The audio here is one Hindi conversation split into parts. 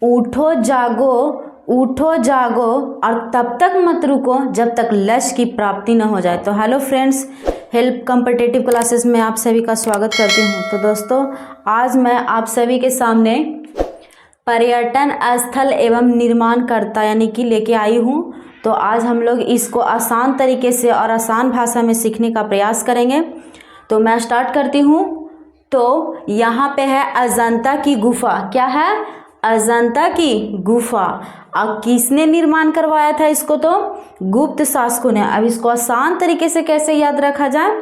उठो जागो, उठो जागो और तब तक मत रुको जब तक लक्ष्य की प्राप्ति न हो जाए। तो hello friends, help competitive classes में आप सभी का स्वागत करती हूँ। तो दोस्तों, आज मैं आप सभी के सामने पर्यटन स्थल एवं निर्माणकर्ता यानी कि लेके आई हूँ। तो आज हम लोग इसको आसान तरीके से और आसान भाषा में सीखने का प्रयास करेंगे। तो मैं स्टार्ट करती हूँ। तो यहाँ पे है अजंता की गुफा। क्या है? अजंता की गुफा। अब किसने निर्माण करवाया था इसको? तो गुप्त शासकों ने। अब इसको आसान तरीके से कैसे याद रखा जाए?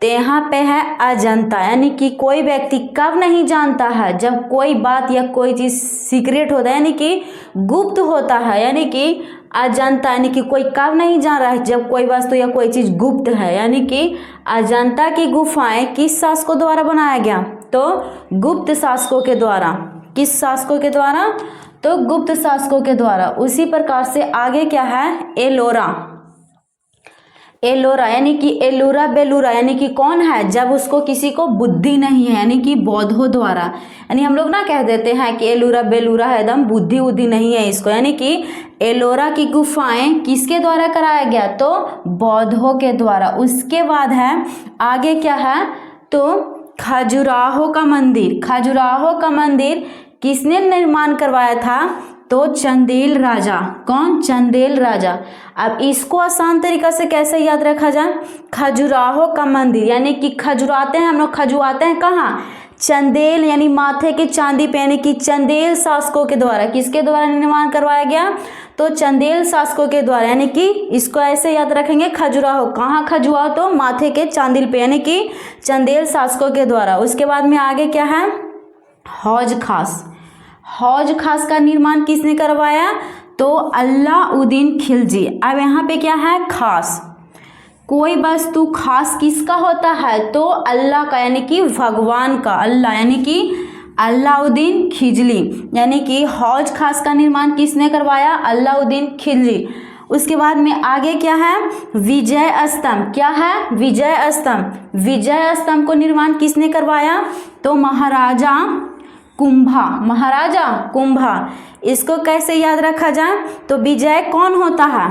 तो यहाँ पे है अजंता, यानी कि कोई व्यक्ति कब नहीं जानता है जब कोई बात या कोई चीज़ सीक्रेट होता है, यानी कि गुप्त होता है। यानी कि अजंता यानी कि कोई कब नहीं जान रहा है जब कोई वस्तु या कोई चीज़ गुप्त है। यानी कि अजंता की गुफाएं किस शासकों द्वारा बनाया गया? तो गुप्त शासकों के द्वारा। किस शासकों के द्वारा? तो गुप्त शासकों के द्वारा। उसी प्रकार से आगे क्या है? एलोरा। एलोरा यानी कि एलुरा बेलुरा, यानी कि कौन है? जब उसको किसी को बुद्धि नहीं है, यानी कि बौद्धों द्वारा। यानी हम लोग ना कह देते हैं कि एलुरा बेलुरा है, एकदम बुद्धि उद्धि नहीं है इसको। यानी कि एलोरा की गुफाएं किसके द्वारा कराया गया? तो बौद्धों के द्वारा। उसके बाद है आगे क्या है? तो खजुराहो का मंदिर। खजुराहो का मंदिर किसने निर्माण करवाया था? तो चंदेल राजा। कौन? चंदेल राजा। अब इसको आसान तरीका से कैसे याद रखा जाए? खजुराहो का मंदिर, यानी कि खजुराते हैं हम लोग। खजुआते हैं कहाँ? चंदेल यानी माथे की चांदी पे, यानी कि चंदेल शासकों के द्वारा। किसके द्वारा निर्माण करवाया गया? तो चंदेल शासकों के द्वारा। यानी कि इसको ऐसे याद रखेंगे, खजुराहो। कहाँ खजुराहो? तो माथे के चांदिल पे, यानी कि चंदेल शासकों के द्वारा। उसके बाद में आगे क्या है? हौज खास। हौज खास का निर्माण किसने करवाया? तो अलाउद्दीन खिलजी। अब यहाँ पे क्या है? खास। कोई वस्तु खास किसका होता है? तो अल्लाह का, यानी कि भगवान का। अल्लाह यानी कि अलाउद्दीन खिलजी। यानी कि हौज खास का निर्माण किसने करवाया? अलाउद्दीन खिलजी। उसके बाद में आगे क्या है? विजय स्तंभ। क्या है? विजय स्तंभ। विजय स्तंभ को निर्माण किसने करवाया? तो महाराजा कुंभा। महाराजा कुंभा। इसको कैसे याद रखा जाए? तो विजय कौन होता है?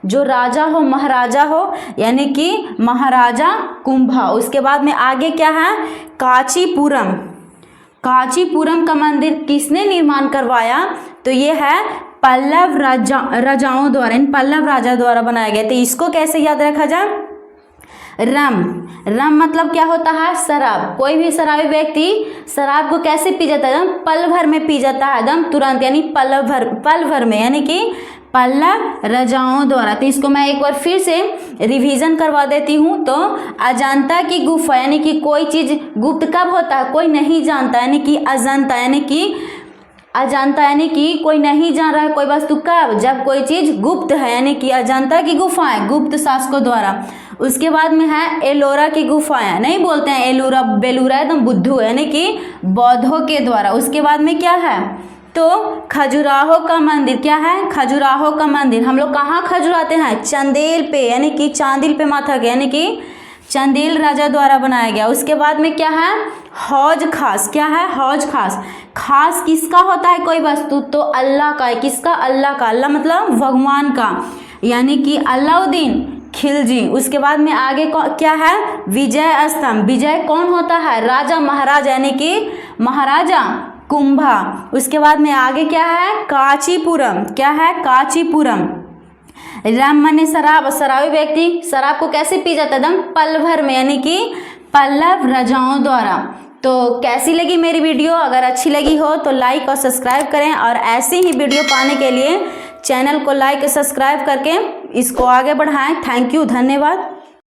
जो राजा हो, महाराजा हो, यानी कि महाराजा कुंभा। उसके बाद में आगे क्या है? कांचीपुरम। कांचीपुरम का मंदिर किसने निर्माण करवाया? तो ये है पल्लव राजाओं द्वारा, इन पल्लव राजा द्वारा बनाया गया। तो इसको कैसे याद रखा जाए? रम। रम मतलब क्या होता है? शराब। कोई भी शराबी व्यक्ति शराब को कैसे पी जाता है? एकदम पल भर में पी जाता है, एकदम तुरंत, यानी पल भर में, यानी कि पल्लव राजाओं द्वारा। तो इसको मैं एक बार फिर से रिवीजन करवा देती हूँ। तो अजंता की गुफा, यानी कि कोई चीज गुप्त कब होता है? कोई नहीं जानता, यानी कि अजंता, यानी कि अजंता यानी कि कोई नहीं जान रहा है कोई वस्तु कब? जब कोई चीज गुप्त है, यानी कि अजंता की गुफाएं गुप्त शासकों द्वारा। उसके बाद में है एलोरा की गुफाएं। नहीं बोलते हैं एलुरा बेलुरा, एकदम बुद्धू, यानी कि बौद्धों के द्वारा। उसके बाद में क्या है? तो खजुराहो का मंदिर। क्या है? खजुराहो का मंदिर। हम लोग कहाँ खजुराते हैं? चंदेल पे, यानी कि चांदिल पे माथा के, यानी कि चंदेल राजा द्वारा बनाया गया। उसके बाद में क्या है? हौज खास। क्या है? हौज खास। खास किसका होता है कोई वस्तु? तो अल्लाह का है। किसका? अल्लाह का। अल्लाह मतलब भगवान का, यानी कि अलाउद्दीन खिलजी। उसके बाद में आगे क्या है? विजय स्तंभ। विजय कौन होता है? राजा महाराजा, यानी कि महाराजा कुंभा। उसके बाद में आगे क्या है? कांचीपुरम। क्या है? कांचीपुरम। रम माने शराब। शराबी व्यक्ति शराब को कैसे पी जाता है? एकदम पल भर में, यानी कि पल्लव राजाओं द्वारा। तो कैसी लगी मेरी वीडियो? अगर अच्छी लगी हो तो लाइक और सब्सक्राइब करें, और ऐसी ही वीडियो पाने के लिए चैनल को लाइक और सब्सक्राइब करके इसको आगे बढ़ाएं। थैंक यू, धन्यवाद।